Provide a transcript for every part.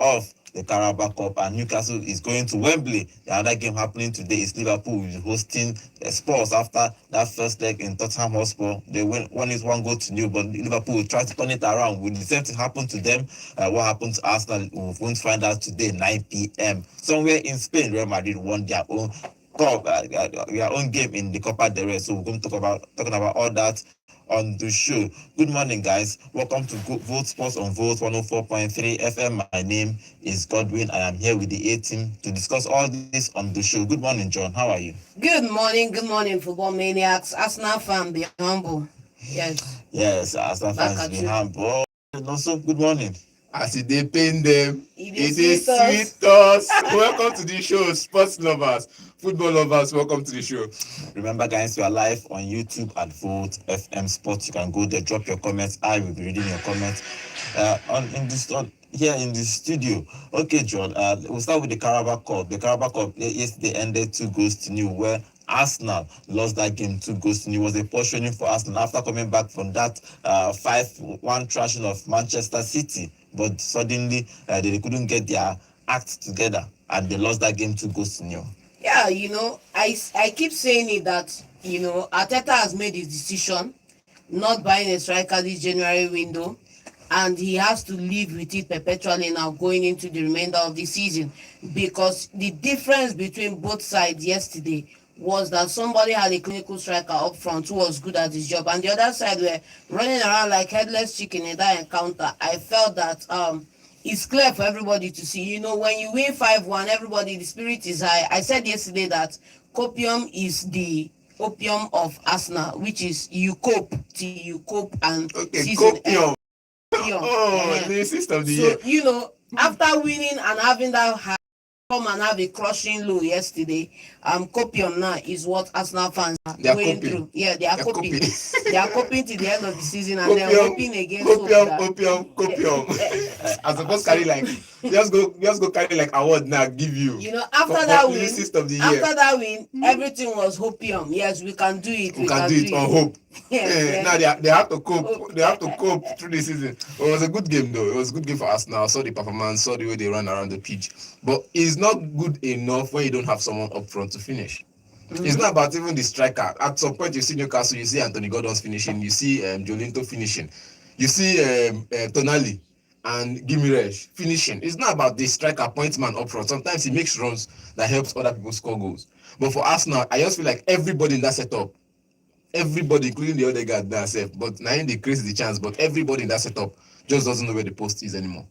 of the Carabao Cup, and Newcastle is going to Wembley. The other game happening today is Liverpool hosting Spurs after that first leg in Tottenham Hotspur. They won it 1-0, but Liverpool will try to turn it around. Will the same thing happen to them? What happened to Arsenal? We won't find out today, 9 p.m. Somewhere in Spain, Real Madrid won their own their own game in the Copa del Rey. So we're going to talking about all that on the show. Good morning, guys. Welcome to Vote Sports on Vote 104.3 FM. My name is Godwin. I am here with the A team to discuss all this on the show. Good morning, John. How are you? Good morning, football maniacs. Arsenal fan, be humble. Yes, Arsenal fans be humble. And also, good morning. As they pain them, it is sweet us. Welcome to the show, sports lovers, football lovers. Welcome to the show. Remember, guys, we are live on YouTube at Vote FM Sports. You can go there, drop your comments. I will be reading your comments here in the studio. Okay, John. We'll start with the Carabao Cup. The Carabao Cup yesterday ended 2-0, where Arsenal lost that game 2-0. It was a positioning for Arsenal after coming back from that 5-1 thrashing of Manchester City. But suddenly they couldn't get their act together and they lost that game 2-0. Yeah, I keep saying it that, Arteta has made his decision not buying a striker this January window, and he has to live with it perpetually now going into the remainder of the season, because the difference between both sides yesterday was that somebody had a clinical striker up front who was good at his job, and the other side were running around like headless chicken in that encounter. I felt that it's clear for everybody to see. When you win 5-1, everybody, the spirit is high. I said yesterday that copium is the opium of Arsenal, which is you cope till you cope and season copium. The system of the year. So, after winning and having that high, come and have a crushing low yesterday. Copium now is what Arsenal fans are going through. Yeah, they are coping. They are coping to the end of the season, and they're hoping against copium. As supposed to carry like just go carry like award now give you. After that win, everything was hopium. Yes, we can do it. We can do it on hope. Yeah. Now they have to cope. They have to cope through the season. It was a good game though. It was a good game for Arsenal. I saw the performance, saw the way they ran around the pitch. But it's not good enough when you don't have someone up front to finish. Mm-hmm. It's not about even the striker. At some point, you see Newcastle, you see Anthony Gordon's finishing, you see Jolinto finishing, you see Tonali and Gimiresh finishing. It's not about the striker point man up front. Sometimes he makes runs that helps other people score goals. But for Arsenal, I just feel like everybody in that setup, everybody, including the other guy themselves, but now they create the chance, but everybody in that setup just doesn't know where the post is anymore.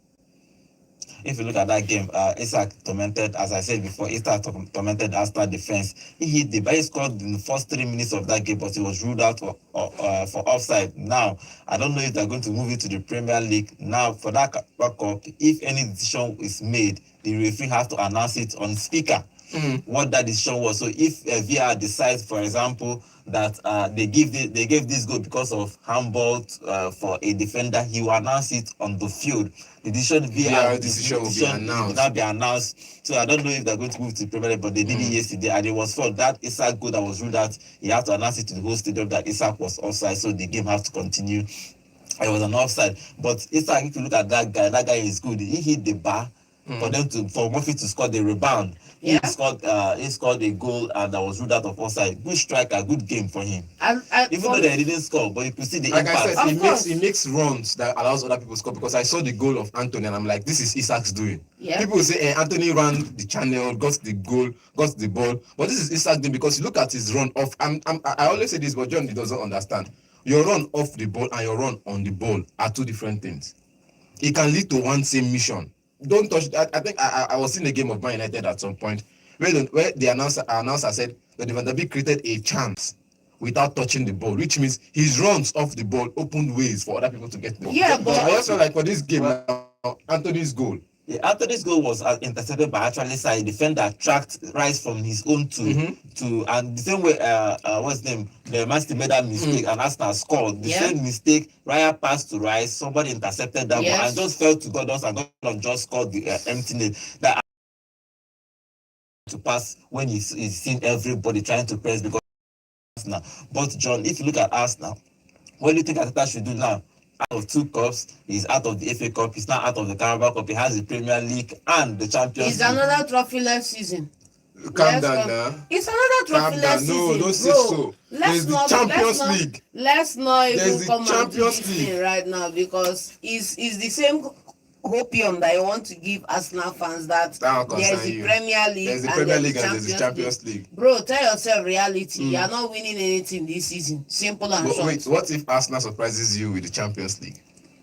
If you look at that game, Isak tormented, as I said before, Isak tormented Arsenal defense. He hit the bar. He scored in the first 3 minutes of that game, but he was ruled out for offside. Now, I don't know if they're going to move it to the Premier League. Now, for that Cup, if any decision is made, the referee has to announce it on speaker. What that decision was. So if VR decides, for example, that they gave this goal because of handball for a defender, he will announce it on the field. The VR decision will not be announced. So I don't know if they're going to move to the Premier League, but they did it yesterday, and it was for that Isak goal that was ruled out. He had to announce it to the whole stadium that Isak was offside, so the game has to continue. It was an offside, but Isak, if you look at that guy is good. He hit the bar. For Murphy to score the rebound. He scored a goal and that was ruled out of offside. Good striker, good game for him. Even though they didn't score, but you could see the impact. I said, he makes runs that allows other people to score, because I saw the goal of Anthony and I'm like, this is Isak's doing. Yeah. People say Anthony ran the channel, got the goal, got the ball, but this is Isak's doing, because you look at his run off. I always say this, but John doesn't understand. Your run off the ball and your run on the ball are two different things. It can lead to one same mission. Don't touch. I think I was in a game of Man United at some point where the announcer said that Van der Beek created a chance without touching the ball, which means his runs off the ball opened ways for other people to get the ball. Yeah, but I also like for this game Anthony's goal. Yeah, Anthony's goal was intercepted by actually a defender tracked Rice from his own to and the same way what's his name, the Man City made that mistake and Arsenal scored the same mistake. Raya passed to Rice, somebody intercepted that ball and just fell to Gordon, and Gordon just scored the empty net that to pass when he's seen everybody trying to press because Arsenal. But John, if you look at Arsenal, what do you think Arteta should do now? out of 2 cups. He's out of the FA Cup. He's now out of the Carabao Cup. He has the Premier League and the Champions It's League. another trophy-less season. Calm down now. It's another trophy-less season. No, don't say so. There's the Champions League. Let's not There's even the come and do Champions this League. thing right now, because it's the same hopium that I want to give Arsenal fans, that That won't there's concern the you. Premier League There's the and Premier there's League the and there's the Champions League. Bro, tell yourself reality. You are not winning anything this season. Simple and But short. wait, what if Arsenal surprises you with the Champions League?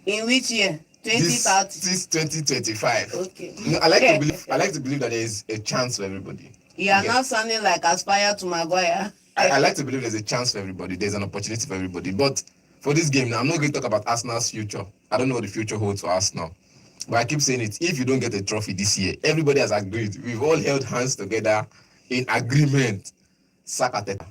In which year? 2030. This 2025. Okay. No, I like to believe that there is a chance for everybody. You are not sounding like Aspire to Maguire. I like to believe there's a chance for everybody. There's an opportunity for everybody. But for this game now, I'm not going to talk about Arsenal's future. I don't know what the future holds for Arsenal. But I keep saying it. If you don't get a trophy this year, everybody has agreed. We've all held hands together in agreement. Sack Arteta.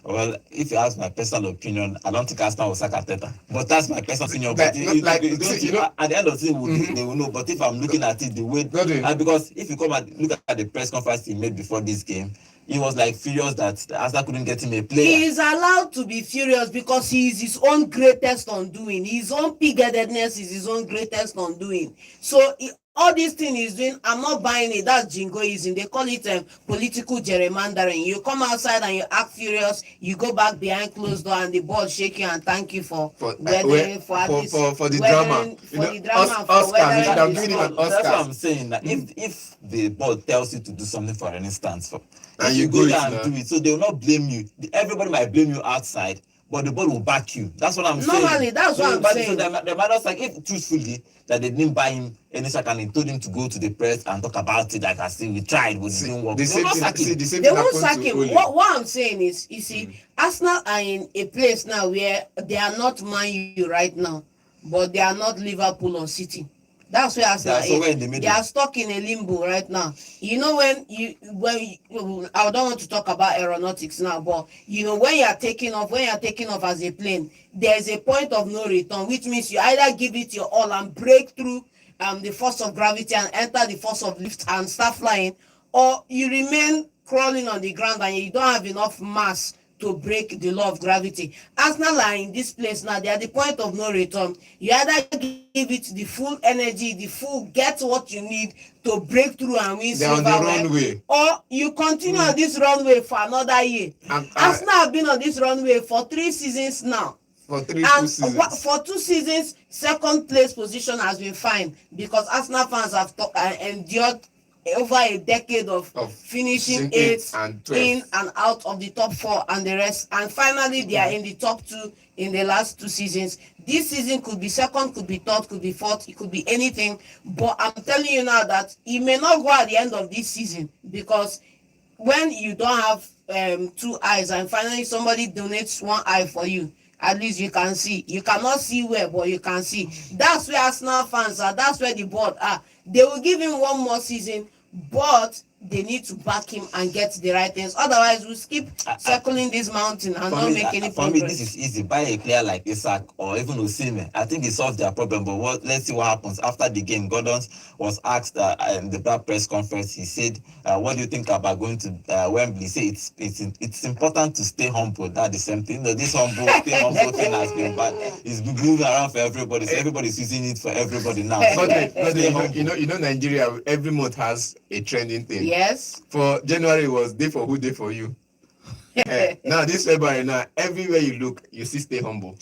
Well, if you ask my personal opinion, I don't think Arsenal will sack Arteta. But that's my personal opinion. Like, But at the end of the day, they will know. But if I'm looking at it the way, because if you come and look at the press conference he made before this game, he was like furious that Arsenal couldn't get him a player. He is allowed to be furious because he is his own greatest undoing. His own pig-headedness is his own greatest undoing. So all this thing he's doing, I'm not buying it. That's jingoism. They call it political gerrymandering. You come outside and you act furious, you go back behind closed door and the board shake you and thank you for the drama. Oscar, I'm giving him an Oscar. That's what I'm saying. That if the board tells you to do something, for an instance, and you go there and do it, so they will not blame you. Everybody might blame you outside, but the board will back you. That's what I'm saying. Normally, that's what I'm saying. So the matters, like, if truthfully that they didn't buy him any sack and they told him to go to the press and talk about it, like I said, we tried, but it didn't work. They won't sack him. What I'm saying is, you see, Arsenal are in a place now where they are not Man U right now, but they are not Liverpool or City. That's where Arsenal is. They are stuck in a limbo right now. You know, when I don't want to talk about aeronautics now, but you know, when you are taking off as a plane, there's a point of no return, which means you either give it your all and break through the force of gravity and enter the force of lift and start flying, or you remain crawling on the ground and you don't have enough mass to break the law of gravity. Arsenal are in this place now. They are at the point of no return. You either give it the full energy, the full get what you need to break through and win silverware, or you continue on this runway for another year. Arsenal have been on this runway for 3 seasons now. For 2 seasons, second place position has been fine because Arsenal fans have endured over a decade of finishing 8th in and out of the top 4 and the rest, and finally they are in the top 2 in the last 2 seasons. This season could be second, could be third, could be fourth, it could be anything, but I'm telling you now that it may not go at the end of this season, because when you don't have 2 eyes and finally somebody donates 1 eye for you, at least you can see. You cannot see well, but you can see. That's where Arsenal fans are. That's where the board are. They will give him 1 more season, but they need to back him and get the right things. Otherwise, we'll keep circling this mountain and not make any progress. For me, this is easy. Buy a player like Isaac or even Osimhen. I think it solves their problem. But let's see what happens after the game. Gordon was asked in the press conference. He said, "What do you think about going to Wembley?" He said, "It's important to stay humble." That's the same thing. This stay humble thing has been bad. It's been moving around for everybody. So everybody's using it for everybody now. You know, Nigeria every month has a trending thing. Yes. For January it was day for who, day for you. Now this February, now everywhere you look, you see stay humble.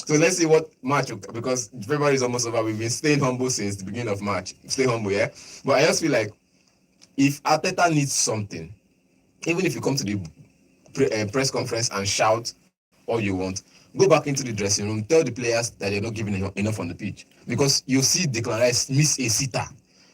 So let's see what March, because February is almost over. We've been staying humble since the beginning of March. Stay humble, yeah. But I just feel like if Arteta needs something, even if you come to the press conference and shout all you want, go back into the dressing room, tell the players that they're not giving enough on the pitch, because you see Declan Rice miss a sitter.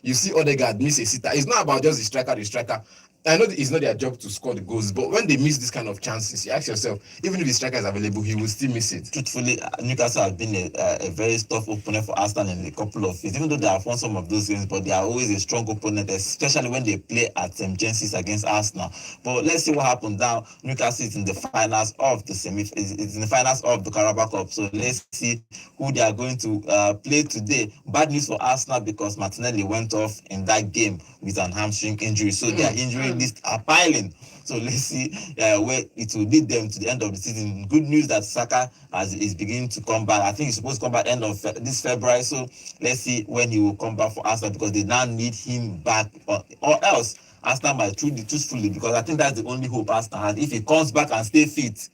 You see Odegaard miss a sitter. It's not about just the striker. I know it's not their job to score the goals, but when they miss this kind of chances, you ask yourself, even if the striker is available, he will still miss it. Truthfully, Newcastle has been a very tough opponent for Arsenal in a couple of years, even though they have won some of those games, but they are always a strong opponent, especially when they play at St. James's against Arsenal. But let's see what happens now. Newcastle is in the finals of the it's in the finals of the Carabao Cup, so let's see who they are going to play today. Bad news for Arsenal because Martinelli went off in that game with an hamstring injury, so their injury list are piling. So let's see where it will lead them to the end of the season. Good news that Saka is beginning to come back. I think he's supposed to come back end of this February. So let's see when he will come back for Arsenal, because they now need him back, or else Arsenal might truly truthfully, because I think that's the only hope Arsenal has. If he comes back and stay fit,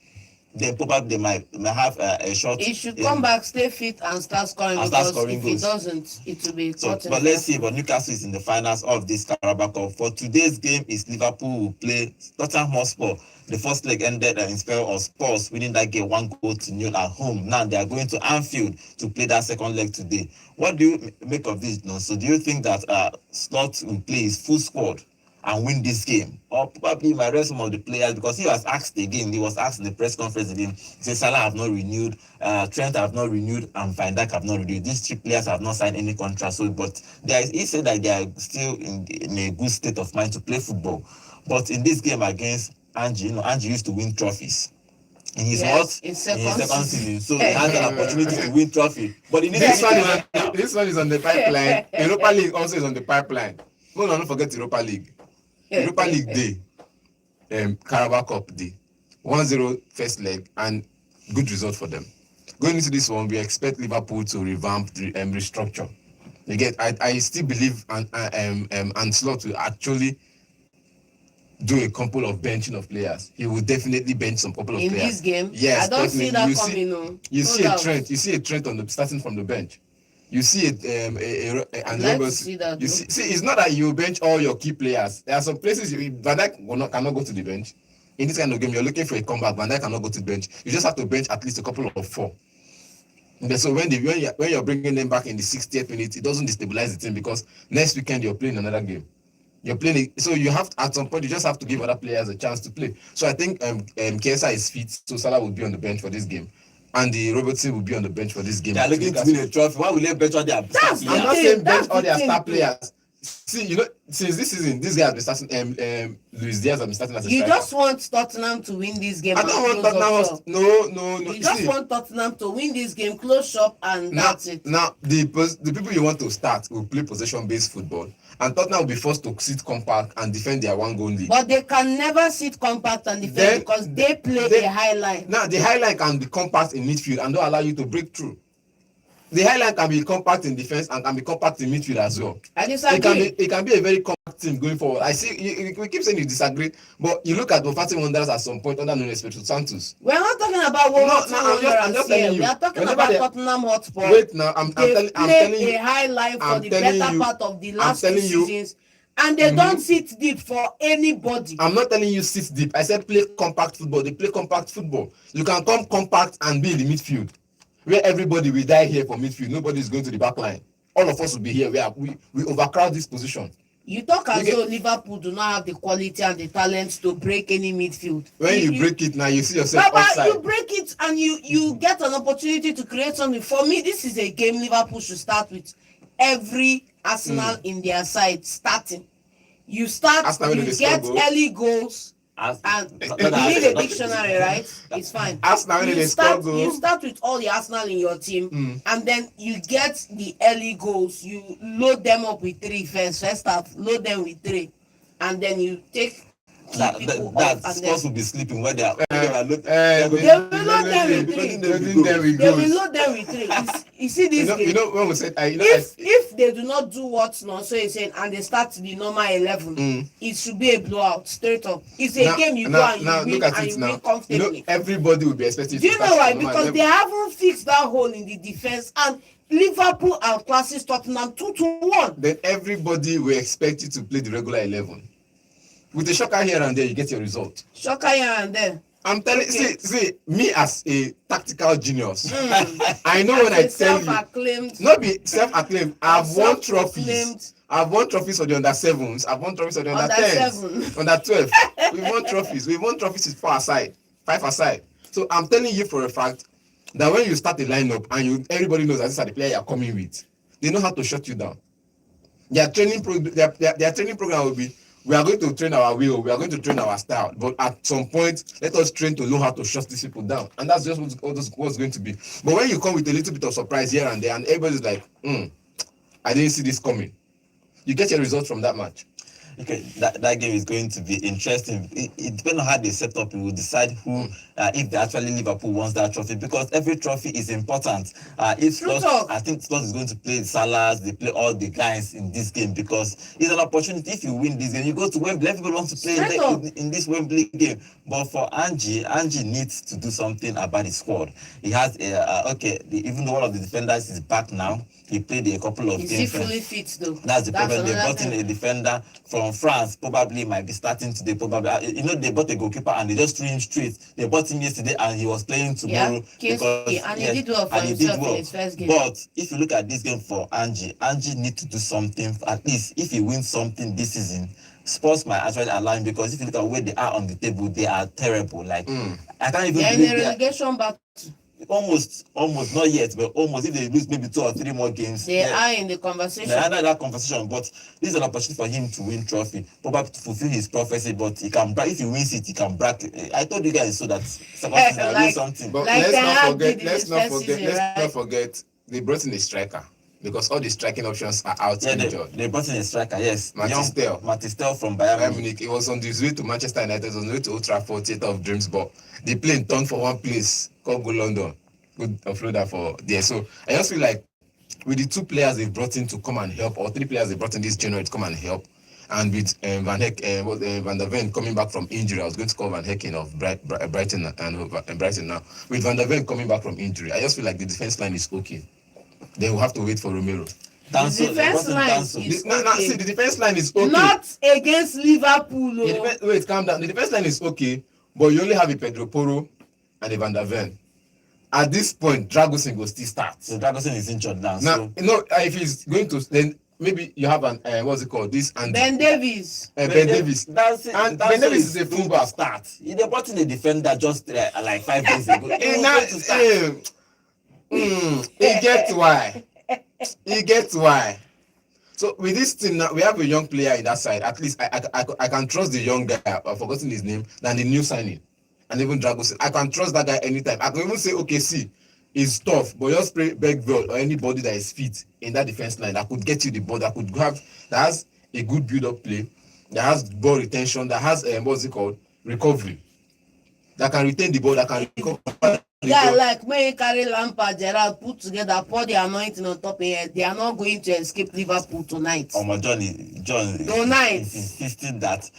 then probably they might have a shot. He should come back, stay fit, and start scoring. Because if goals. he doesn't, it will be. So, but let's see. But Newcastle is in the finals of this Carabao Cup. For today's game, is Liverpool will play Tottenham Hotspur. The first leg ended in favor of Spurs, winning that game 1-0 at home. Now they are going to Anfield to play that second leg today. What do you make of this? No? So do you think that Slot will play his full squad and win this game, or probably might rest some of the players? Because he was asked again, he was asked in the press conference again, he said Salah have not renewed, Trent have not renewed, and Van Dijk have not renewed. These three players have not signed any contract. So, but he said that they are still in a good state of mind to play football. But in this game against Angie, Angie used to win trophies in his second season, so he has an opportunity to win trophy. But in this one is on the pipeline. Europa League also is on the pipeline. No, don't forget Europa League. Europa League day, Carabao Cup day, 1-0 first leg, and good result for them. Going into this one, we expect Liverpool to revamp, restructure. Again, I still believe and Slot will actually do a couple of benching of players. He will definitely bench some couple of players. In this game? Yes, I don't see that coming. You see a Trent on the starting from the bench. You see it, and like see that, you see, it's not that you bench all your key players. There are some places Van Dijk cannot go to the bench. In this kind of game, you're looking for a comeback. Van Dijk cannot go to the bench. You just have to bench at least a couple of 4. And so when you're bringing them back in the 60th minute, it doesn't destabilize the team, because next weekend you're playing another game. You're playing, so you have at some point you just have to give other players a chance to play. So I think Chiesa is fit, so Salah will be on the bench for this game. Andy Robertson will be on the bench for this game. They are looking to win a trophy. Why will they bench all their star players? I'm not saying bench all their star players. See, since this season, this guy has been starting. Luis Diaz has been starting as a striker. You just want Tottenham to win this game. I don't want Tottenham. No. You just want Tottenham to win this game, close shop, and that's it. Now, the people you want to start will play possession-based football, and Tottenham will be forced to sit compact and defend their 1-goal lead. But they can never sit compact and defend because they play a high line. Now, the high line can be compact in midfield and don't allow you to break through. The high line can be compact in defense and can be compact in midfield as well. I disagree. It can be a very compact team going forward. I see we keep saying you disagree, but you look at Wolverhampton Wanderers at some point under Nuno Espirito Santos. We're not talking about Wolverhampton Wanderers here. We are talking about Tottenham Hotspur. Wait now, I'm telling you. A high line for the better part of the last 2 seasons. And they don't sit deep for anybody. I'm not telling you sit deep. I said play compact football. They play compact football. You can come compact and be in the midfield, where everybody will die here for midfield. Nobody is going to the back line. All of us will be here. We overcrowd this position. You talk as though Liverpool do not have the quality and the talent to break any midfield. When you break it now, you see yourself outside. You break it and you get an opportunity to create something. For me, this is a game Liverpool should start with every Arsenal in their side starting. You start, you get early goals, and you need a dictionary, right? It's fine. You start with all the Arsenal in your team, and then you get the early goals. You load them up with 3 first half, load them with 3, and then you take that Spurs will be sleeping when they are. They will load them with 3. They will load them with 3. You see this game. When we said, if they do not do what Nonso is saying and they start the normal 11, it should be a blowout straight up. It's a game you go and you win and you win comfortably. Everybody will be expecting. Do you know why? Because they haven't fixed that hole in the defense, and Liverpool outclasses Tottenham 2-1. Then everybody will expect you to play the regular 11. With a shocker here and there, you get your result. Shocker here and there. I'm telling you, see, me as a tactical genius, I know when I tell you, not be self-acclaimed, I've won trophies. I've won trophies for the under 7s. I've won trophies for the under 10s, under 12. We've won trophies. We've won trophies with 5 aside. So I'm telling you for a fact that when you start a lineup and everybody knows that these are the players you're coming with, they know how to shut you down. Their training program will be, we are going to train our will, we are going to train our style, but at some point, let us train to know how to shut these people down. And that's just what's going to be. But when you come with a little bit of surprise here and there, and everybody's like, I didn't see this coming, you get your results from that match. Okay, that game is going to be interesting. It depends on how they set up. It will decide who, if they actually Liverpool wants that trophy, because every trophy is important. If True Slot, talk. I think Slot is going to play Salah, they play all the guys in this game, because it's an opportunity. If you win this game, you go to Wembley. Everybody wants to play Straight up. in this Wembley game. But for Angie needs to do something about his squad. He has even though one of the defenders is back now, he played a couple of Is he games. fully fit though? That's the problem. They another brought in thing. a defender from France, probably might be starting today. Probably, they bought a goalkeeper and they just threw him straight. They bought him yesterday and he was playing tomorrow. Yeah, because and he did well for himself in his first game. But if you look at this game for Angie need to do something. At least if he wins something this season, Spurs might actually allow him, because if you look at where they are on the table, they are terrible. Like I can't even They're in believe a relegation battle. almost not yet, but almost. If they lose maybe 2 or 3 more games, They are in the conversation. they're under that conversation. But this is an opportunity for him to win trophy, probably to fulfill his prophecy. But he can brag. If he wins it, he can brag. I told you guys so that someone can win something. But Like let's not forget they brought in a striker, because all the striking options are out. They brought in a striker, yes. Matistel from Bayern Munich. It was on his way to Manchester United, it was on the way to Old Trafford, Theatre of Dreams, but the plane turned for one place called Go London. Good offloader for there. So I just feel like with the 2 players they brought in to come and help, or 3 players they brought in this January to come and help, and with Van der Ven coming back from injury, I was going to call Van Hecken of Brighton and Brighton now. With Van der Ven coming back from injury, I just feel like the defense line is okay. They will have to wait for Romero. The defense line is okay. See, the defense line is okay. Not against Liverpool. Wait, calm down. The defense line is okay, but you only have a Pedro Porro and a Van der Ven. At this point, Dragusin will still start. So Dragusin is injured now. Now, if he's going to, then maybe you have an what's it called? Ben Davies. Ben Davies. Ben Davies is a fullback. Start. They brought in a defender just like 5 days ago. He gets why. So with this team now, we have a young player in that side. At least I can trust the young guy. I've forgotten his name. Than the new signing, and even Dragusin. I can trust that guy anytime. I can even say, okay, see, it's tough, but just play Bergveld or anybody that is fit in that defense line that could get you the ball, that has a good build-up play, that has ball retention, that has what's it called, recovery, that can retain the ball, that can recover. Yeah, like when you carry Lampard, Gerrard put together, pour the anointing on top of it, they are not going to escape Liverpool tonight. My John is insisting that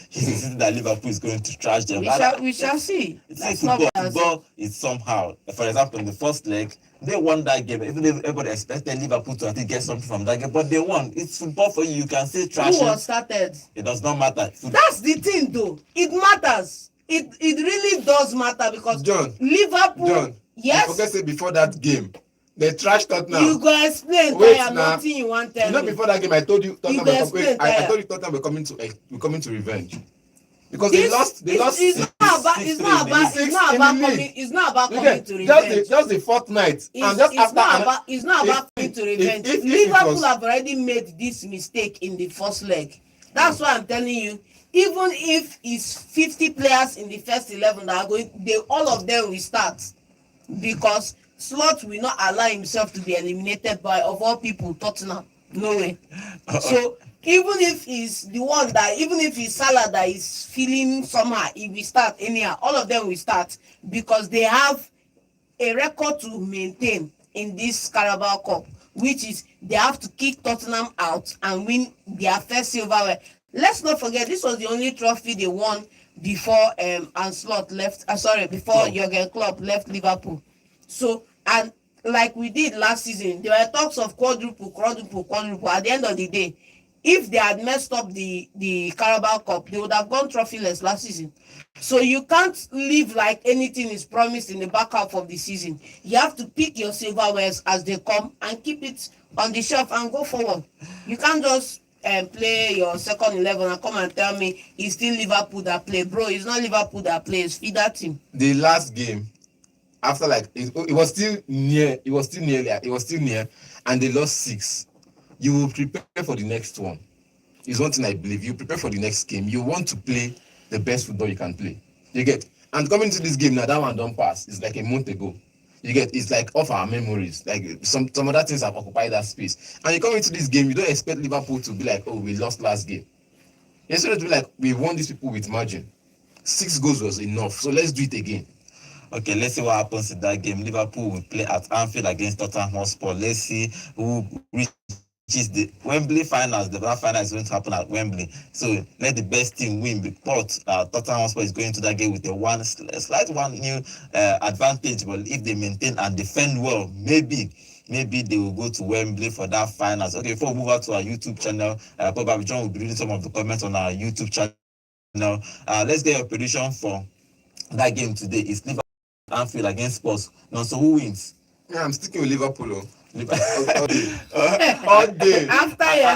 Liverpool is going to trash them. We shall see. Football is somehow. For example, in the first leg, they won that game. Even if everybody expected Liverpool to get something from that game, but they won. It's football for you. You can say trash. Who was started? It does not matter. That's the thing, though. It matters. It really does matter, because Liverpool. Yes. I forget say before that game, they trashed Tottenham. You go explain. Nothing you want to tell me. Before that game, I told you Tottenham were coming to revenge. Because they lost. It's not about coming to revenge. Just the fortnight. It's not about coming to revenge. Liverpool have already made this mistake in the first leg. That's why I'm telling you. Even if it's 50 players in the first 11 that are going, all of them will start, because Slot will not allow himself to be eliminated by, of all people, Tottenham. No way. So even if he's Salah that is feeling somehow, he will start anyhow. All of them will start, because they have a record to maintain in this Carabao Cup, which is they have to kick Tottenham out and win their first silverware. Let's not forget, this was the only trophy they won before before Jurgen Klopp left Liverpool. So, and like we did last season, there were talks of quadruple. At the end of the day, if they had messed up the Carabao Cup, they would have gone trophyless last season. So you can't live like anything is promised in the back half of the season. You have to pick your silverwares as they come and keep it on the shelf and go forward. You can't just play your second 11 and come and tell me it's still Liverpool that play. Bro, it's not Liverpool that plays. Feed that team. The last game, after it was still near, and they lost 6. You will prepare for the next one. Is one thing I believe. You prepare for the next game. You want to play the best football you can play. You get? And coming to this game now, that one don't pass. It's like a month ago. You get? It's like off our memories. Like some other things have occupied that space. And you come into this game, you don't expect Liverpool to be like, oh, we lost last game. Instead of to be like, we won these people with margin. 6 goals was enough, so let's do it again. Okay, let's see what happens in that game. Liverpool will play at Anfield against Tottenham Hotspur. Let's see who reaches the Wembley finals. The final is going to happen at Wembley. So let the best team win. But Tottenham Hotspur is going to that game with a slight one new advantage. But if they maintain and defend well, maybe they will go to Wembley for that finals. Okay, before we move on to our YouTube channel, probably John will be reading some of the comments on our YouTube channel. Let's get your prediction for that game today. It's Liverpool Anfield against Spurs. Now, so who wins? Yeah, I'm sticking with Liverpool. All day. After your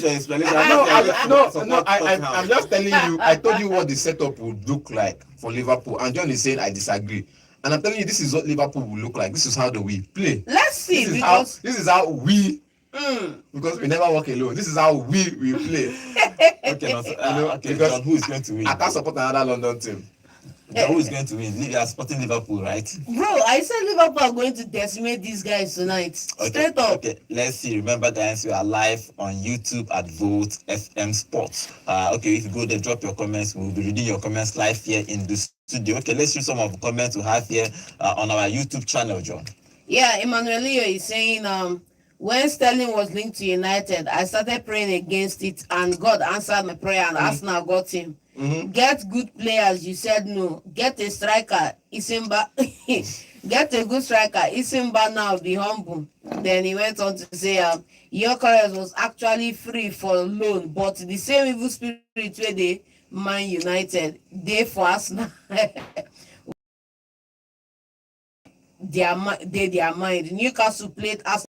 explanation. I'm just telling you. I told you what the setup would look like for Liverpool, and John is saying I disagree. And I'm telling you, this is what Liverpool will look like. This is how we play. Let's see. This is how we. Because we never walk alone. This is how we play. Okay, because John, who is going to win? I can't support another London team. Who is going to win? You are supporting Liverpool, right? Bro, I said Liverpool are going to decimate these guys tonight. Straight up. Okay, let's see. Remember, guys, we are live on YouTube at Vote FM Sports. Okay, if you go there, drop your comments. We'll be reading your comments live here in the studio. Okay, let's read some of the comments we have here on our YouTube channel, John. Yeah, Emmanuel Leo is saying, when Sterling was linked to United, I started praying against it, and God answered my prayer, and Arsenal got him. Get good players, you said no. Get a striker, Isimba. Get a good striker, Isimba now, be humble. Then he went on to say, Gyökeres was actually free for loan, but the same evil spirit where they Man United, they for Arsenal. their mind. Newcastle played Arsenal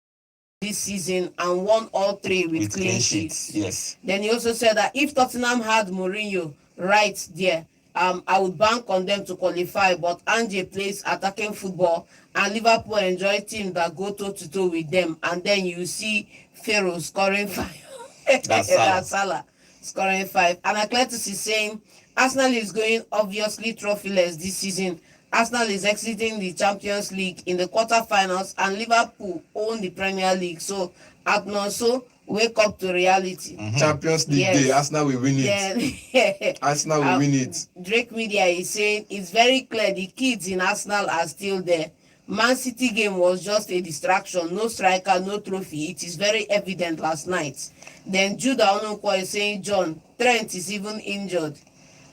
this season and won all 3 with clean sheets. Yes. Then he also said that if Tottenham had Mourinho right there, I would bank on them to qualify, but Ange plays attacking football and Liverpool enjoy teams that go toe-to-toe with them, and then you see Pharaoh scoring 5. That's Salah scoring 5. And Atletis is saying Arsenal is going obviously trophyless this season. Arsenal is exiting the Champions League in the quarterfinals, and Liverpool own the Premier League. So, Atnonso, wake up to reality. Champions League day, Arsenal will win it. Arsenal will win it. Drake Media is saying it's very clear the kids in Arsenal are still there. Man City game was just a distraction. No striker, no trophy. It is very evident last night. Then Judah Onunko is saying, John, Trent is even injured.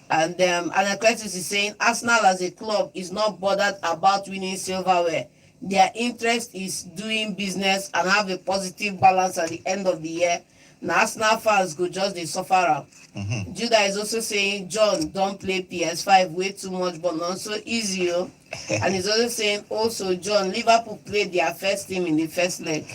And Anacletus is saying Arsenal as a club is not bothered about winning silverware. Their interest is doing business and have a positive balance at the end of the year. Now Arsenal fans go just the sufferer. Judah is also saying, John, don't play PS5 way too much, but not so easy. And he's also saying, John, Liverpool played their first team in the first leg.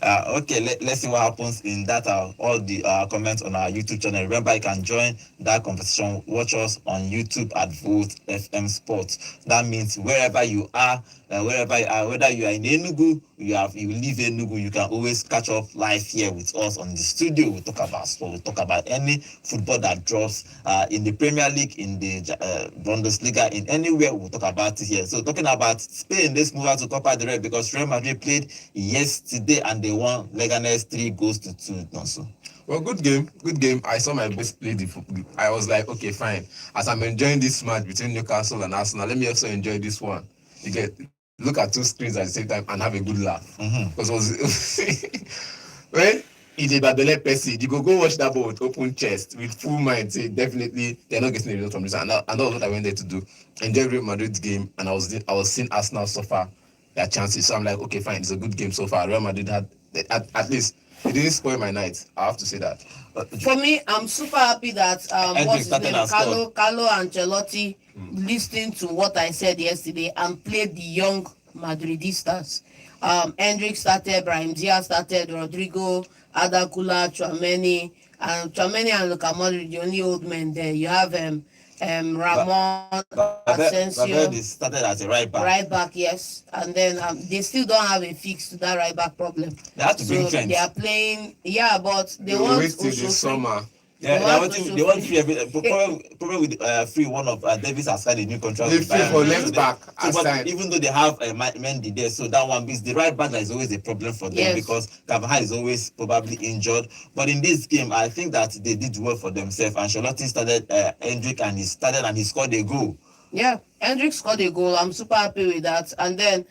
Okay, let's see what happens in that. All the comments on our YouTube channel. Remember, you can join that conversation. Watch us on YouTube at Vote FM Sports. That means wherever you are, whether you are in Enugu, you live in Enugu, you can always catch up live here with us on the studio. We talk about sport, we talk about any football that drops in the Premier League, in the Bundesliga, in anywhere. We'll talk about it here. So talking about Spain, let's move on to Copa del Rey, because Real Madrid played yesterday and they won Leganes 3-2. Also. Well, good game. I saw my best play the football. I was like, okay, fine. As I'm enjoying this match between Newcastle and Arsenal, let me also enjoy this one. You get look at 2 screens at the same time and have a good laugh. Because it was when it's a Badele Percy, you go watch that ball with open chest, with full mind. Say definitely they're not getting the result from this, and that was what I went there to do. Enjoy Real Madrid's game, and I was seeing Arsenal suffer their chances. So I'm like, okay, fine, it's a good game so far. Real Madrid had at least it didn't spoil my night. I have to say that. For me, I'm super happy that what's his name, Carlo Ancelotti listened to what I said yesterday and played the young Madridistas. Hendrik started, Brahim Diaz started, Rodrigo, Adakula, Tchouaméni, and Luka Modric, the only old men there. You have Ramon, Asensio. They started as a right back. Right back, yes. And then they still don't have a fix to that right back problem. They have to bring Trent. They are playing, but they will want wait till the summer. Yeah, They they want want to to, show they want face. free problem with free one of Davis has signed a new contract The with fee Bayern. for So left back so but aside. even though they have Mendy there, so that one is the right back that is always a problem for them Yes. because Carvajal is always probably injured. But in this game, I think that they did well for themselves. And Charlotte started Hendrick and he scored a goal. Yeah, Hendrick scored a goal. I'm super happy with that. And then,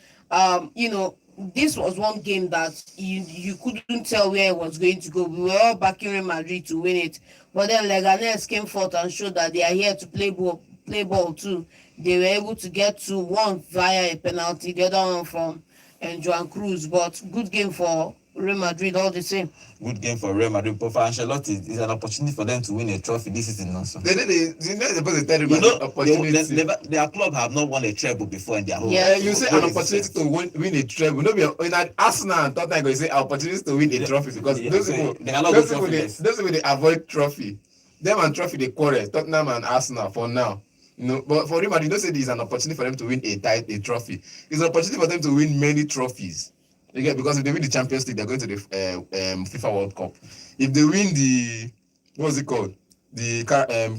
this was one game that you couldn't tell where it was going to go. We were all backing Real Madrid to win it, but then Leganes came forth and showed that they are here to play ball too. They were able to get to one via a penalty, the other one from Joan Cruz. But good game for Real Madrid all the same. Good game for Real Madrid. But for Ancelotti, it's an opportunity for them to win a trophy this season also. They're supposed to tell You you know, opportunity. their club have not won a treble before in their whole. Yeah. You say an opportunity to win a treble. No, in Arsenal and Tottenham, going to say opportunity to win a trophy because those people they avoid trophy. Them and trophy they quarrel. Tottenham and Arsenal for now. But for Real Madrid, don't say this is an opportunity for them to win a trophy. It's an opportunity for them to win many trophies. Because if they win the Champions League, they're going to the FIFA World Cup. If they win the what's it called, the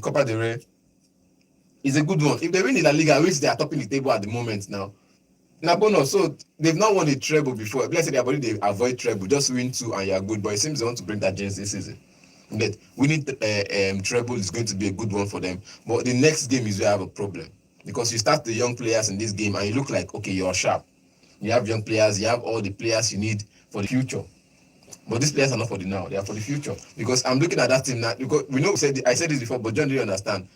Copa del Rey, it's a good one. If they win the La Liga, which they are topping the table at the moment now, bonus. So they've not won a treble before. Let's say they avoid treble, just win 2 and you're good. But it seems they want to bring that chance this season. But winning treble is going to be a good one for them. But the next game is where I have a problem because you start the young players in this game and you look like okay, you're sharp. You have young players, you have all the players you need for the future. But these players are not for the now, they are for the future. Because I'm looking at that team now, because I said this before, but John didn't understand.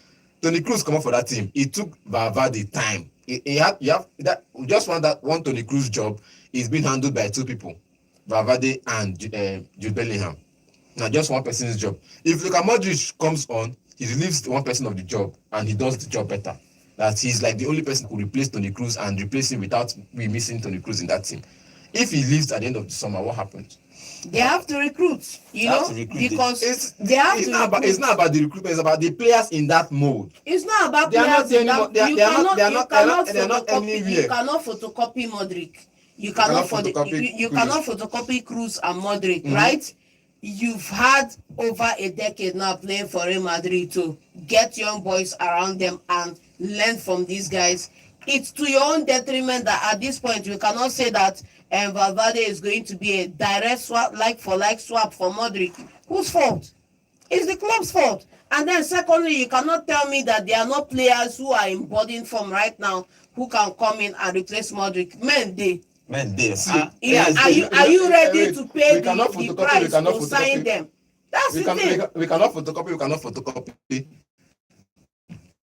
Tony Cruz come up for that team. It took Valverde time. You have that just one Tony Cruz job is being handled by 2 people, Valverde and Jude Bellingham. Now just one person's job. If Luka Modric comes on, he relieves one person of the job and he does the job better. That he's like the only person who replace Tony Cruz and replace him without we missing Tony Cruz in that team. If he leaves at the end of the summer, what happens? They have to recruit, because it's not about the recruitment, it's about the players in that mode. It's not about they players. They are not anywhere. You cannot photocopy Modric. You cannot photocopy Cruz and Modric, right? You've had over a decade now playing for Real Madrid to get young boys around them and learn from these guys. It's to your own detriment that at this point we cannot say that Valverde is going to be a direct swap, like for swap for Modric. Whose fault? It's the club's fault. And then secondly, you cannot tell me that there are not players who are in boarding form right now who can come in and replace Modric. Are you ready to pay the price to sign them? That's the thing. We cannot photocopy.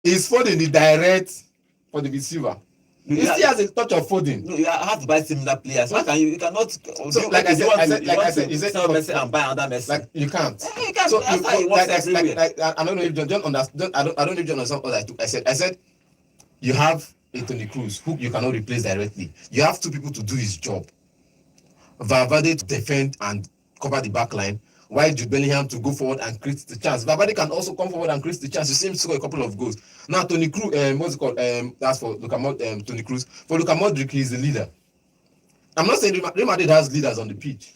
It's for the direct for the receiver. He still has a touch of Foden. No, you have to buy similar players. Why can you cannot? So, like I said, sell Messi and buy another Messi. Like you can't. You can't. So that's how it works I don't know if John understand. I don't know if John understand what I said. I said you have a Toni Kroos who you cannot replace directly. You have 2 people to do his job. Valverde to defend and cover the back line, while Jude Bellingham to go forward and create the chance. Valverde can also come forward and create the chance. You see him score a couple of goals. Now Toni Kroos, what's it called? That's for Toni Kroos. For Luka Modric, he's the leader. I'm not saying Real Madrid has leaders on the pitch.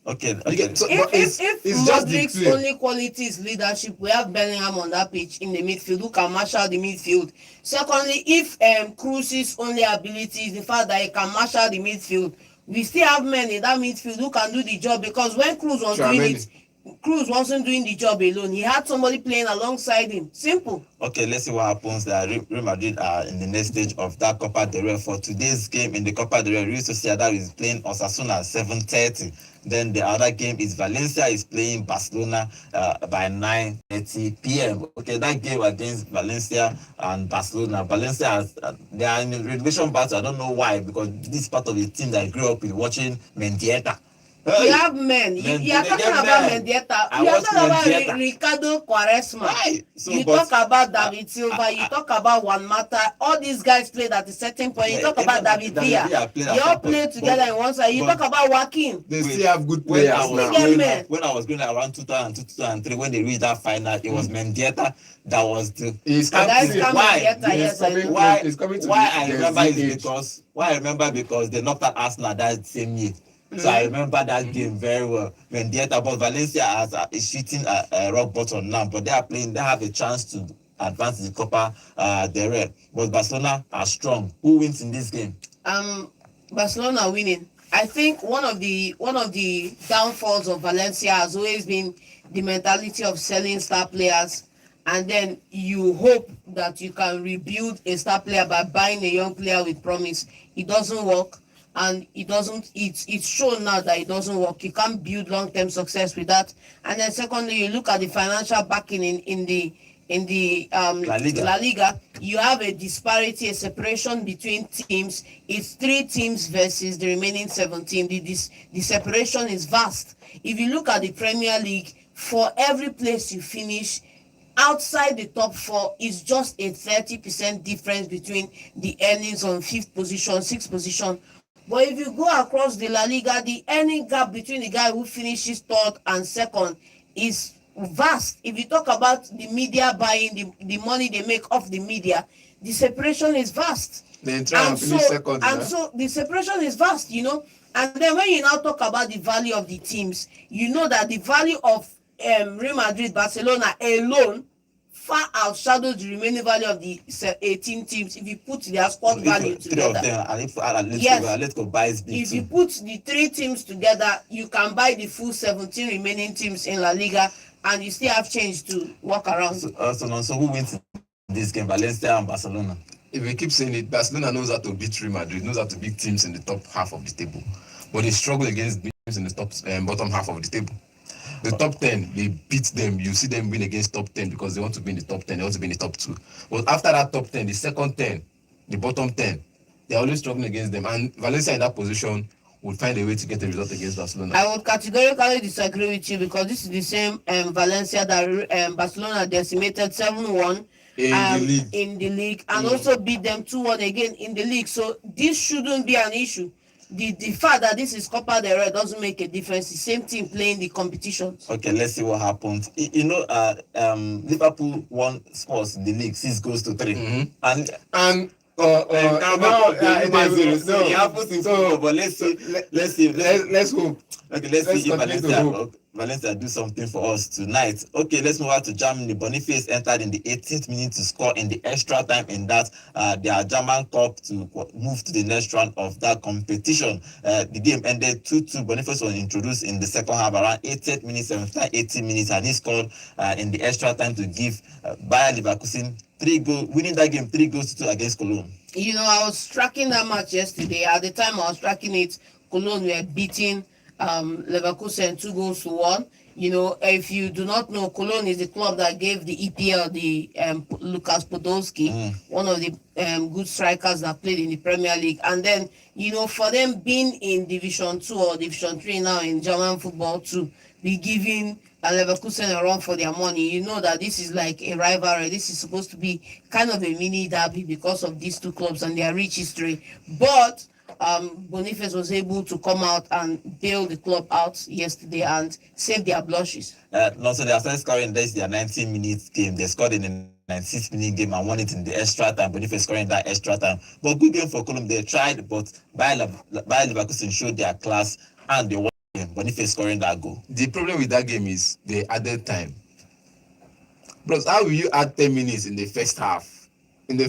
Okay. So, if Modric's only quality is leadership, we have Bellingham on that pitch in the midfield who can marshal the midfield. Secondly, if Kroos's only ability is the fact that he can marshal the midfield, we still have men in that midfield who can do the job, because when Kroos was doing it, Kroos wasn't doing the job alone. He had somebody playing alongside him. Simple. Okay, let's see what happens. Real Madrid are in the next stage of that Copa del Rey. For today's game in the Copa del Rey, Real Sociedad is playing Osasuna at 7:30. Then the other game is Valencia is playing Barcelona by 9:30 p.m. Okay, that game against Valencia and Barcelona. Valencia they are in the relegation battle. I don't know why, because this is part of the team that I grew up with watching Mendieta. You have men. You are talking about Mendieta. You are talking about Ricardo Quaresma. Right. Talk about David Silva. You talk about Juan Mata. All these guys played at a certain point. You talk about David Villa. You all play together in one side. You talk about Joaquin. They still have good players now. When I was going around 2002, 2003, when they reached that final, it was Mendieta that was the. Why I remember because they knocked out Arsenal that same year. So I remember that game very well. When Dieta, but Valencia is shooting rock bottom now, but they are playing. They have a chance to advance in the Copa del Rey. But Barcelona are strong. Who wins in this game? Barcelona winning. I think one of the downfalls of Valencia has always been the mentality of selling star players, and then you hope that you can rebuild a star player by buying a young player with promise. It doesn't work, and it's shown now that it doesn't work. You can't build long-term success with that. And then secondly, you look at the financial backing in the La Liga, you have a disparity, a separation between teams. It's 3 teams versus the remaining 17. The separation is vast. If you look at the Premier League, for every place you finish outside the top 4 is just a 30% difference between the earnings on 5th position, 6th position. But if you go across the La Liga, the earning gap between the guy who finishes 3rd and 2nd is vast. If you talk about the media buying, the money they make off the media, the separation is vast. Then try and finish second. And so the separation is vast, And then when you now talk about the value of the teams, you know that the value of Real Madrid, Barcelona alone far outshadows the remaining value of the 18 teams if you put their squad value together. If you put the 3 teams together, you can buy the full 17 remaining teams in La Liga, and you still have change to walk around. So who wins this game, Valencia and Barcelona? If we keep saying it, Barcelona knows how to beat Real Madrid, knows how to beat teams in the top half of the table, but they struggle against teams in the top bottom half of the table. The top 10, they beat them. You see them win against top 10 because they want to be in the top 10. They want to be in the top 2. But after that top 10, the second 10, the bottom 10, they're always struggling against them. And Valencia in that position would find a way to get a result against Barcelona. I would categorically disagree with you because this is the same Valencia that Barcelona decimated 7-1 in the league and also beat them 2-1 again in the league. So this shouldn't be an issue. The fact that this is Copa del Rey doesn't make a difference. The same team playing the competition. Okay, let's see what happens. Liverpool won Spurs the league 6 goals to 3, and it happens in football. But let's hope. Okay, let's see if Valencia do something for us tonight. Okay, let's move on to Germany. Boniface entered in the 18th minute to score in the extra time in that their German Cup to move to the next round of that competition. The game ended 2-2. Boniface was introduced in the second half around 80 minutes, 80 minutes, and he scored in the extra time to give Bayer Leverkusen 3 goals, winning that game 3 goals to 2 against Cologne. I was tracking that match yesterday. At the time I was tracking it, Cologne were beating Leverkusen 2 goals to 1. If you do not know, Cologne is the club that gave the EPL the Lukas Podolski, one of the good strikers that played in the Premier League. And then, for them being in Division 2 or Division 3 now in German football to be giving Leverkusen a run for their money, you know that this is like a rivalry. This is supposed to be kind of a mini derby because of these 2 clubs and their rich history. But Boniface was able to come out and bail the club out yesterday and save their blushes. So they are started scoring this their 19-minute game. They scored in the 96-minute game and won it in the extra time. Boniface scoring that extra time. But good game for Cologne. They tried, but Bayer Leverkusen showed their class and they won the game. Boniface scoring that goal. The problem with that game is they added time. Bros, how will you add 10 minutes in the first half? Look at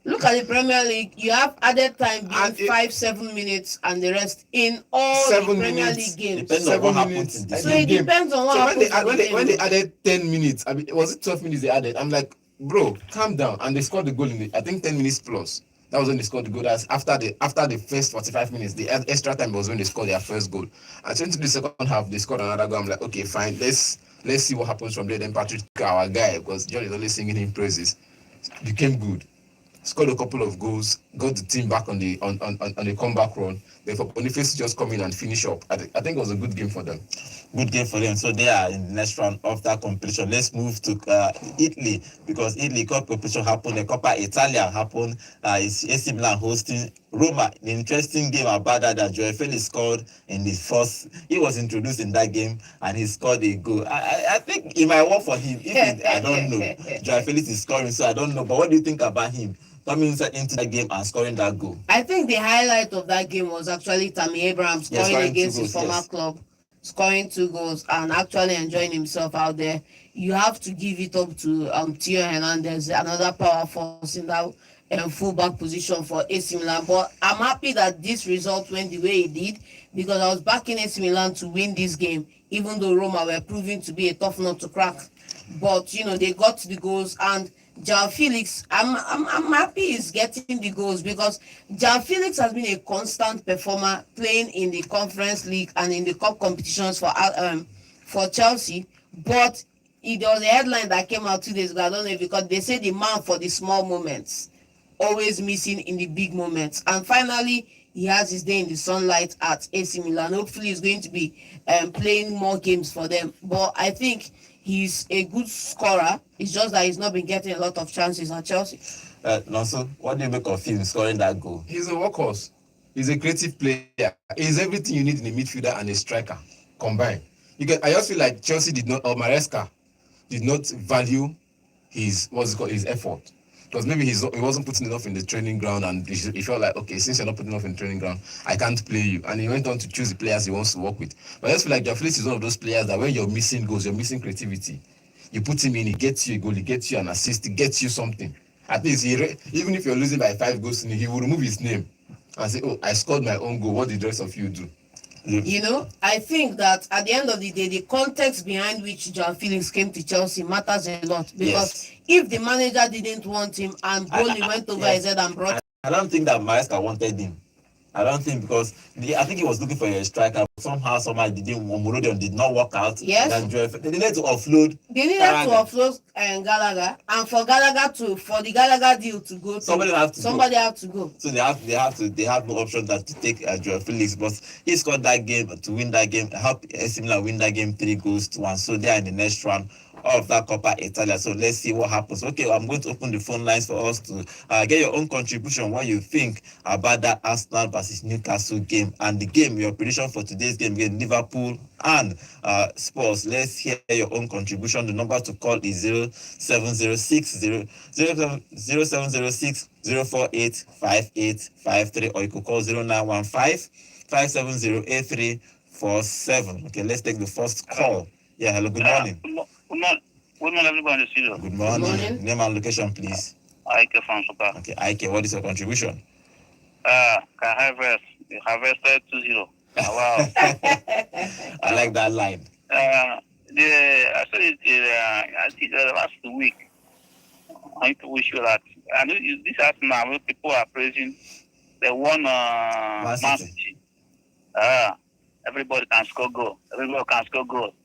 the Premier League. You have added time being 5-7 minutes and the rest in all the Premier League games. Depends on what happens in the So it depends on what happens. When they added 10 minutes, was it 12 minutes they added? I'm like, bro, calm down. And they scored the goal in I think 10 minutes plus. That was when they scored the goal. That's after the first 45 minutes. The extra time was when they scored their first goal. And into the second half, they scored another goal. I'm like, okay, fine. Let's see what happens from there. Then Patrick, our guy, because John is always singing him praises, became good, scored a couple of goals, got the team back on the comeback run. Therefore, Boniface just come in and finish up. I think it was a good game for them. Good game for them. So they are in the next round of that competition. Let's move to Italy, because Italy Cup competition happened. The Coppa Italia happened. It's AC Milan hosting Roma. The interesting game about that Joao Felix scored in the first. He was introduced in that game and he scored a goal. I think it might work for him. I don't know. Joao Felix is scoring, so I don't know. But what do you think about him coming into that game and scoring that goal? I think the highlight of that game was actually Tammy Abraham scoring against his former club, scoring 2 goals and actually enjoying himself out there. You have to give it up to Theo Hernandez, another power force in that fullback position for AC Milan. But I'm happy that this result went the way it did, because I was backing AC Milan to win this game, even though Roma were proving to be a tough nut to crack. But they got the goals, and Joao Felix, I'm happy he's getting the goals, because Joao Felix has been a constant performer playing in the Conference League and in the cup competitions for Chelsea. But there was a headline that came out 2 days ago. I don't know if, because they say the man for the small moments, always missing in the big moments. And finally, he has his day in the sunlight at AC Milan. Hopefully, he's going to be playing more games for them. But I think he's a good scorer. It's just that he's not been getting a lot of chances at Chelsea. Nonso, what do you make of him scoring that goal? He's a workhorse. He's a creative player. He's everything you need in a midfielder and a striker combined. I just feel like Chelsea did not, or Maresca did not value his effort. Because maybe he wasn't putting enough in the training ground, and he felt like, okay, since you're not putting enough in the training ground, I can't play you. And he went on to choose the players he wants to work with. But I just feel like Joao Felix is one of those players that when you're missing goals, you're missing creativity. You put him in, he gets you a goal, he gets you an assist, he gets you something. At least, even if you're losing by 5 goals, he will remove his name and say, oh, I scored my own goal. What did the rest of you do? I think that at the end of the day, the context behind which Joao Felix came to Chelsea matters a lot, because if the manager didn't want him and Bowley went over his head and brought, I don't think that Maresca wanted him. I don't think, because I think he was looking for a striker. Somehow Omorodion did not work out. Yes. They needed to offload. They needed to offload Gallagher, and for the Gallagher deal to go, somebody have to go. So they have no option than to take Joao Felix. But he scored that game to win that game, help AC Milan win that game 3-1. So they are in the next round of that Coppa Italia. So let's see what happens. Okay, I'm going to open the phone lines for us to get your own contribution, what you think about that Arsenal versus Newcastle game, and the game, your prediction for today's game against Liverpool and Spurs. Let's hear your own contribution. The number to call is 0706 048 5853, or you could call 0915 5708347. Okay, let's take the first call. Yeah, hello, good morning. Good morning, everybody in the studio. Good morning. Name and location, please. Ike from Super. Okay, Ike, what is your contribution? Harvest 2-0. Wow. I like that line. I think last week, I need to wish you that. I know this has now, people are praising the one Man City. Everybody can score goal.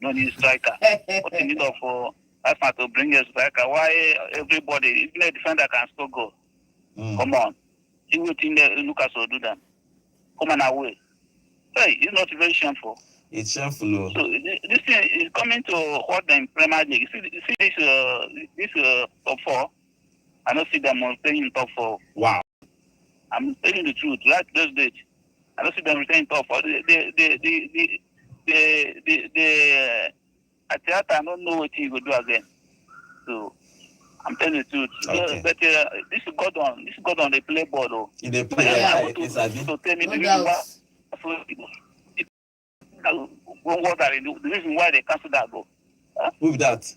No need striker. What you need for Arsenal to bring a striker? Why everybody, even a defender, can score goal? Come on. See what Newcastle do that. Come on away. Hey, it's not very shameful. It's shameful. So this thing is coming to hurt them Premier League. You see this top 4. I don't see them playing in top 4. Wow. I'm telling the truth. Right this date. I don't see them retaining top 4. I don't know what he will do again. So I'm telling the truth. Okay. But this is Gordon, they play ball though. In the play, to tell me the reason why they cancel that goal. Who that?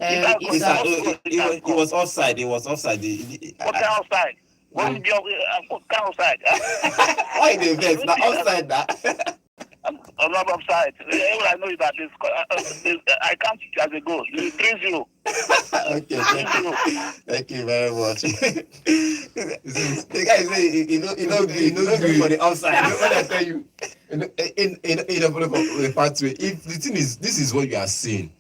It was offside. What kind of offside? What kind of offside? Why the best? Not offside that. I'm not offside. All I know is that I can't it as a goal. It's 3-0. Okay, thank you very much. The guy say he know for the offside. You know what I tell you? In the pathway, if the thing is, this is what you are saying.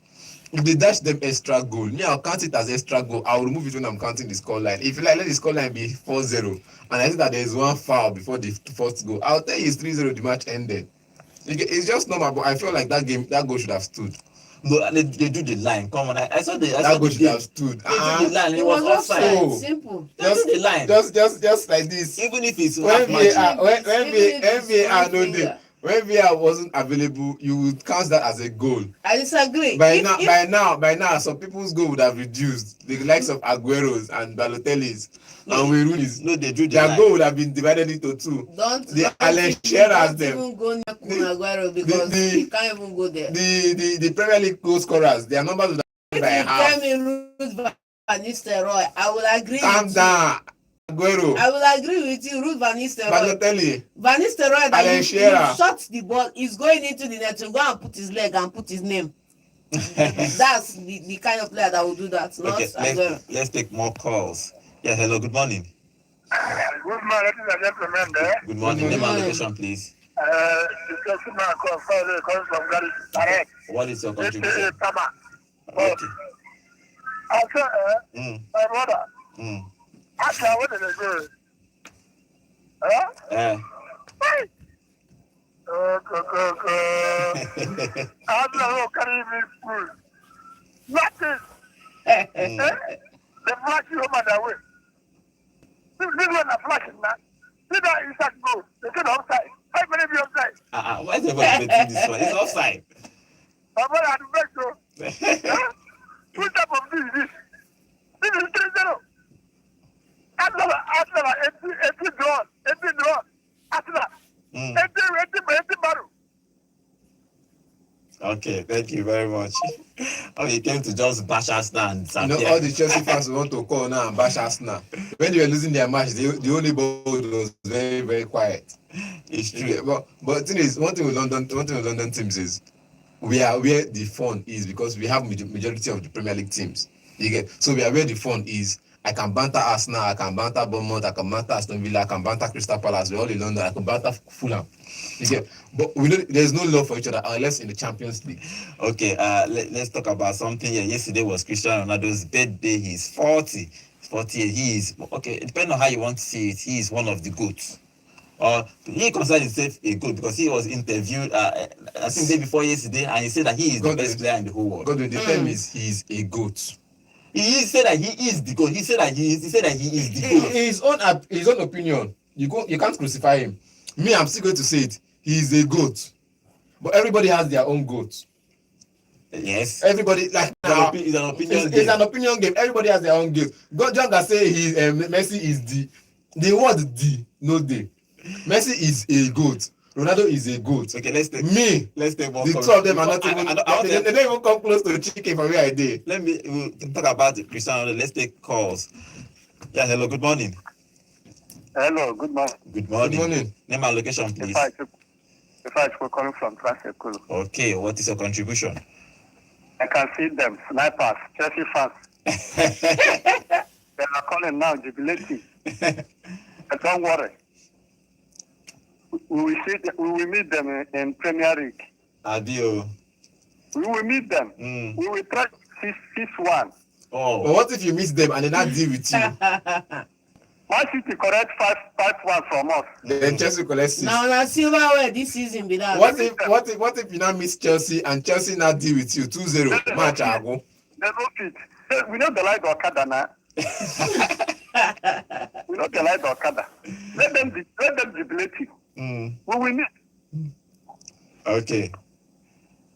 If they dash them extra goal, I'll count it as extra goal. I'll remove it when I'm counting the scoreline. If you like, let the scoreline be 4-0, and I think that there is one foul before the first goal, I'll tell you it's 3-0. The match ended. It's just normal, but I feel like that goal should have stood. No, they do the line. Come on, I saw the. I saw That goal the should game. have stood. They do the line. It It was was offside. offside. Oh. Simple. They do the line. Just like this. Even if it's When half magic. VAR, when VAR no finger. dey, when VAR wasn't available, you would count that as a goal. I disagree. By now, some people's goal would have reduced. The likes of Aguero's and Balotelli's and Weiruni's. No, they do the Their line. goal would have been divided into two. Don't Alan Shearer's don't them. even go near Kun Aguero because he can't even go there. The Premier League goal scorers, their numbers would have If been by you half. tell me Ruth Van Nistelrooy, I will agree Calm with down. Aguero, you. I will agree with you, Ruth Van Nistelrooy. Balotelli, Van Nistelrooy Alan that Shearer. you shot the ball, he's going into the net to go and put his leg and put his name. That's the kind of player that will do that. Not Okay, Aguero. let's take more calls. Yeah, hello, good morning. Good morning, ladies and gentlemen. There. Good morning. Good Name and morning. location, please. It's just a man called Friday coming from Gary Direct. What is your It's contribution? Tama. Okay. I said, Mm, my brother, mm. after what did they do? Huh? Hey! Go. I don't know, carry me food. Nothing. They flash you over their way. This one are flashing, man. See that inside goal. They get offside. How many be offside? Why is everybody betting this one? It's offside. My brother, I beg you. Huh? What type of this is this? This is 3-0. Arsenal, 80 draw. Arsenal, Mm. 80 battle. Okay, thank you very much. Oh, you came to just bash Arsenal and You know, all the Chelsea fans want to call now and bash Arsenal. When they were losing their match, the only ball was very, very quiet. It's true. Yeah, but the thing is, one thing with London teams is we are where the fun is because we have majority of the Premier League teams. You get, so we are where the fun is. I can banter Arsenal, I can banter Bournemouth, I can banter Aston Villa, I can banter Crystal Palace. We're all in London. I can banter Fulham. You get, but we know there's no love for each other unless in the Champions League. Okay, let's talk about something here. Yesterday was Cristiano Ronaldo's birthday. He's 40. 40. He is okay. Depending on how you want to see it, he is one of the GOATs. He considered himself a GOAT because he was interviewed. I think day before yesterday, and he said that he is the best player in the whole world. God, the term is he's a GOAT. He said that he is the GOAT. He said that he is the GOAT. His own opinion. You can't crucify him. Me, I'm still going to say it. He's a GOAT. But everybody has their own GOAT. Yes. Everybody like now. It's an opinion. It's an opinion game. Everybody has their own game. God just can say Messi is the word the no the. Messi is a GOAT. Ronaldo is a GOAT. Okay, let's take more. The two of them are not even. They don't even come close to chicken from where I did. We'll talk about the Cristiano Ronaldo. Let's take calls. Yeah, hello, good morning. Hello, good morning. Good morning. Good morning. Name and location, please. If I were calling from Transekulu. Okay, what is your contribution? I can see them, snipers, Chelsea fans. They are calling now, jubilating. But don't worry. We will meet them in Premier League. Adio. We will meet them. We will try 6-1. Oh. But what if you miss them and they not deal with you? Man City correct 5-1 from us. Then Chelsea collect 6. Now silverware this season be that. What if you now miss Chelsea and Chelsea not deal with you 2-0? Match ago. They don't fit. We know the light Okada now. We know the light Okada. Let them jubilate you. We will meet. Okay.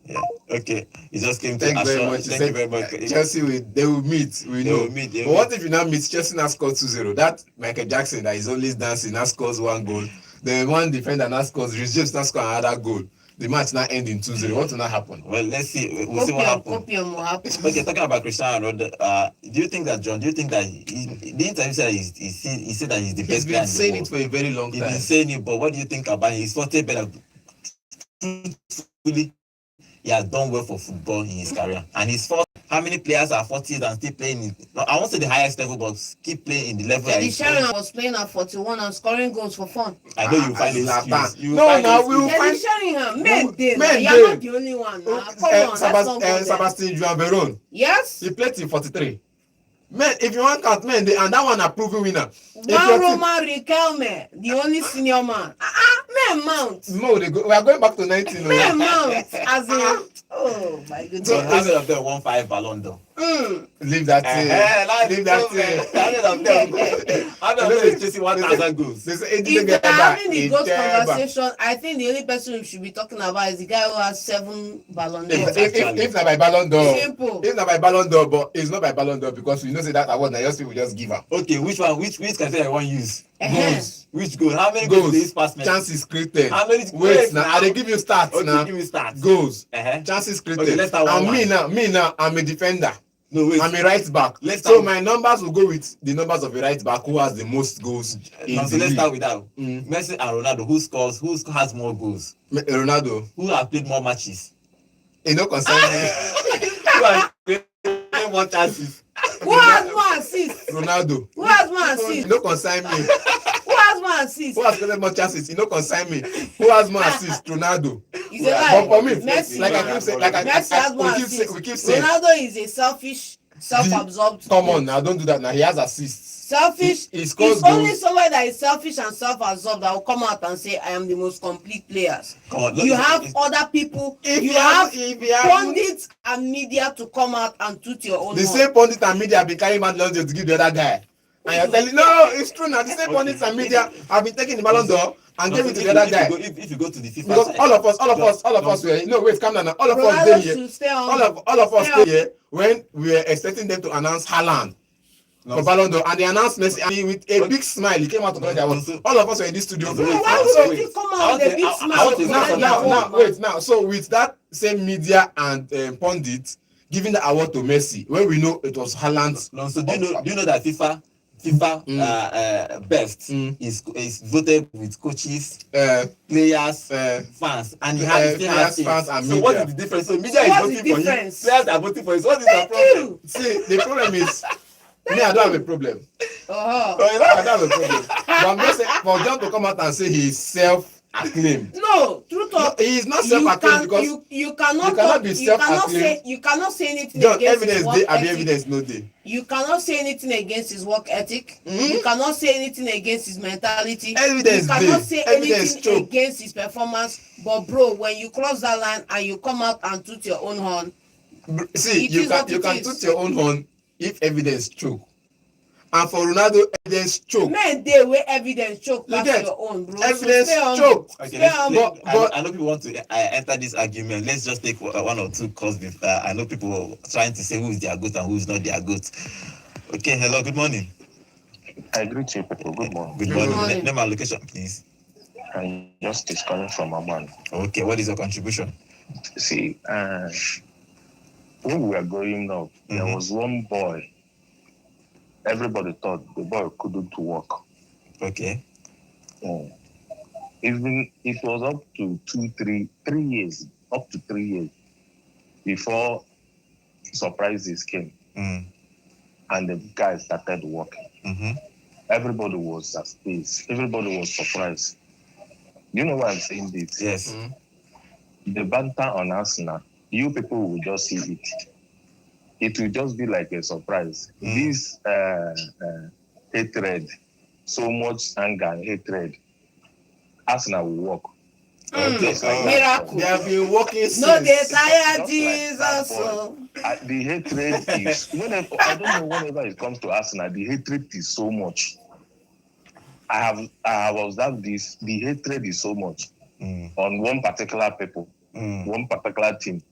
Yeah. Okay. You just came to Thank you very assure. much. Thank you very much. Chelsea they will meet. We They know. will meet, But what if you now meet Chelsea now score 2-0? That Michael Jackson that is always dancing now scores 1 goal. The one defender now scores. Rhys James now score another goal. The match now end in 2-0. What will not happen? Well, let's see. We'll see what happens. Copium will happen. Okay, talking about Cristiano Ronaldo, do you think that the interview said he said that he's the best He's player been in saying the it world. for a very long He's time. been saying it, but what do you think about his 40 better? Truthfully, he has done well for football in his career, and he's 40. How many players are 40 and still playing? I won't say the highest level, but keep playing in the level. Eddie Sheringham was playing at 41 and scoring goals for fun. I know you find Zlatan. excuse. You No, find now excuse. we will Eddie find Sheringham, men dey. Men You're dey. not the only one. Come on, let's not go there. Sebastian Juan Veron. Yes. He played till 43. Men, if you want count men, and that one a proven winner. One Roman Riquelme, the only senior man. Men mount. No, we are going back to 19. Men mount. As in, oh my goodness. So how many of them won 5 Ballon d'Or? Leave that thing. Leave that thing. How many of them? How many of them is chasing 1,000 goals? If they're having the GOAT conversation, I think the only person we should be talking about is the guy who has 7 Ballon d'Or. If not by Ballon d'Or, Simple. if not by Ballon d'Or, but it's not by Ballon d'Or because we know say that award now just people just give her. Okay, which one? Which criteria I want to use? Goals. Which goal? How many goals did he pass? Chances created. How many? Wait now, I dey give you stats okay, now. give me stats. Goals. Uh-huh. Chances created. Okay, let's start and one. me now, I'm a defender. No, wait. I'm a right back. So my numbers will go with the numbers of a right back who has the most goals in no, the so let's league. start with that. Messi and Ronaldo, who has more goals? Ronaldo. Who has played more matches? You know concern me. Who has played more chances? Who has more assists? Ronaldo. Who has more assists? You know concern me. Who has more assists? Who has played more chances? You know concern me. Who has more assists? Ronaldo. He's a lie. But for me, Messi. like I keep saying, Messi has more assists. we keep saying. Ronaldo is a selfish, self-absorbed. Come on now, don't do that now. He has assists. Selfish. He It's scores only goals. someone that is selfish and self-absorbed that will come out and say, "I am the most complete players." Come on, You have other people. If You you have have pundits and media to come out and toot your own the horn. same pundit and media have been carrying mad laundry to give the other guy. And you're telling no, it's true now. The same pundits and media have been taking the Ballon d'Or and giving it to the other guy. If you go to the FIFA Because side, all of us were no wait, calm down now. All of us Ronaldo stay here. should stay on. All of us stay here when we were expecting them to announce Haaland for Ballon d'Or, and they announced Messi, and with a big smile he came out to collect award. All of us were in this studio. No, why would you come out with a big smile? Now, so with that same media and pundit giving the award to Messi when we know it was Haaland's. No, so do you know that FIFA best is voted with coaches, players, fans, and you have players, fans, and so media. what is the difference? So media is What's voting the for you, difference? players are voting for you. So what is the problem? See, the problem is me, I don't have a problem. Oh. I don't have a problem. But I'm just saying, for John to come out and say he's self-acclaimed. No, truth of He is not self-acclaimed because you cannot be self-acclaimed. you cannot say anything John, against evidence his work dey, abi ethic. evidence no dey. You cannot say anything against his work ethic. You cannot say anything against his mentality. Evidence you cannot dey. say Evidence anything choke. against his performance. But bro, when you cross that line and you come out and toot your own horn, See, It you is can what it is. toot your own horn if evidence choke. And for Ronaldo, evidence choke. men dey wey evidence choke You pass get your own, bro. evidence so stay on. choke. Okay, Stay on. I know people want to enter this argument. Let's just take one or two calls. I know people trying to say who is their goat and who is not their goat. Okay, hello, good morning. I greet you people. Good morning. Good morning. Name and location, please. I'm just calling from Amman. Okay, what is your contribution? See, when we were growing up, there was one boy. Everybody thought the boy couldn't walk. Okay. Even it was up to 3 years, up to 3 years before surprises came, and the guy started walking. Everybody was amazed. Everybody was surprised. You know why I'm saying this? Yes. The banter on Arsenal, you people will just see it. It will just be like a surprise. This hatred, so much anger and hatred, Arsenal will walk. Miracle. They have been working since. No dey tire Just Jesus. like that, So. The hatred is, whenever, I don't know, whenever it comes to Arsenal, the hatred is so much. I have observed this, the hatred is so much on one particular people, one particular team.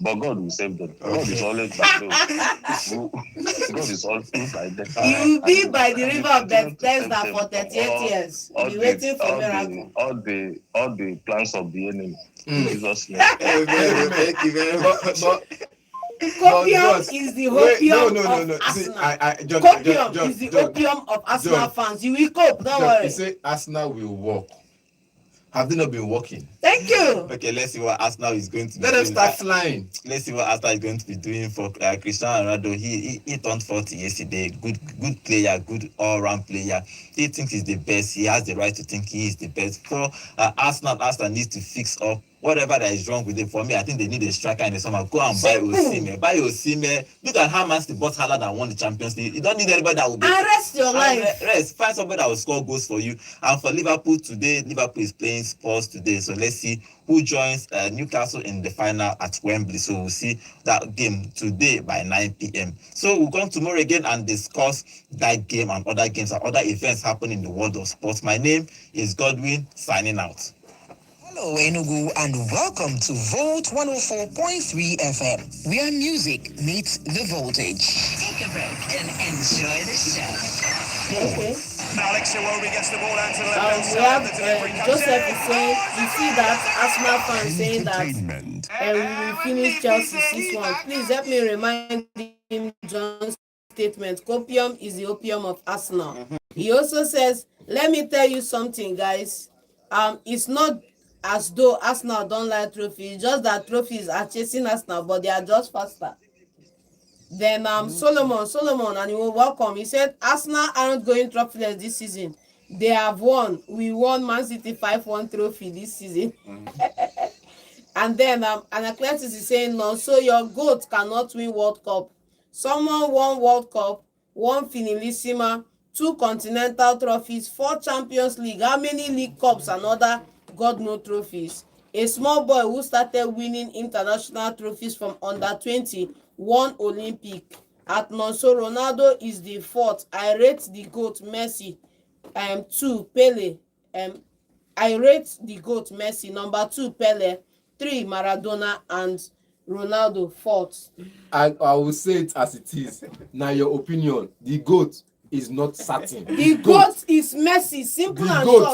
But God will save them. God is always by them. God is always by them. You will be by the river of Bethesda for 38 years. All Be waiting for miracle. all the plans of the enemy. In Jesus' name. Thank you very much. Copium is the opium no. of See, Arsenal. John, Copium is the John, opium of Arsenal John. fans. You will cope, don't John, worry. you say Arsenal will walk. Have they not been walking? Thank you. Okay, let's see what Arsenal is going to be Let them doing. start flying. Let's see what Arsenal is going to be doing for Cristiano Ronaldo. He turned 40 yesterday. Good player, good all-round player. He thinks he's the best. He has the right to think he is the best. For Arsenal needs to fix up whatever that is wrong with it, for me, I think they need a striker in the summer. Go and buy Osimhen. Buy Osimhen. Look at how Man City bought Haaland and won the Champions League. You don't need anybody that will be. And rest your life. Rest. Find somebody that will score goals for you. And for Liverpool today, Liverpool is playing Spurs today. So let's see who joins Newcastle in the final at Wembley. So we'll see that game today by 9 p.m. So we'll come tomorrow again and discuss that game and other games and other events happening in the world of sports. My name is Godwin, signing out. Hello, Enugu, and welcome to Volt 104.3 FM, where music meets the voltage. Take a break and enjoy the show. Okay. Alex Iwobi gets the ball out to the We have Joseph is saying, you see that Arsenal fan saying that we will finish Chelsea 6-1. Please help me remind him John's statement. Copium is the opium of Arsenal. He also says, let me tell you something, guys. It's not as though Arsenal don't like trophies, just that trophies are chasing Arsenal, but they are just faster. Then Solomon, and you will welcome. He said Arsenal aren't going trophyless this season. They have won. We won Man City 5-1 trophy this season. And then Anacletus is saying no, so your GOAT cannot win World Cup. Someone won World Cup, won Finalissima, 2 continental trophies, 4 Champions League, how many league cups and other God no trophies. A small boy who started winning international trophies from under 20 won Olympic. At Nonso, Ronaldo is the 4th. I rate the GOAT Messi 2 Pele. I rate the GOAT Messi number 2 Pele, 3 Maradona, and Ronaldo 4th. I will say it as it is. Now your opinion, the GOAT is not certain. The GOAT is Messi, simple and short.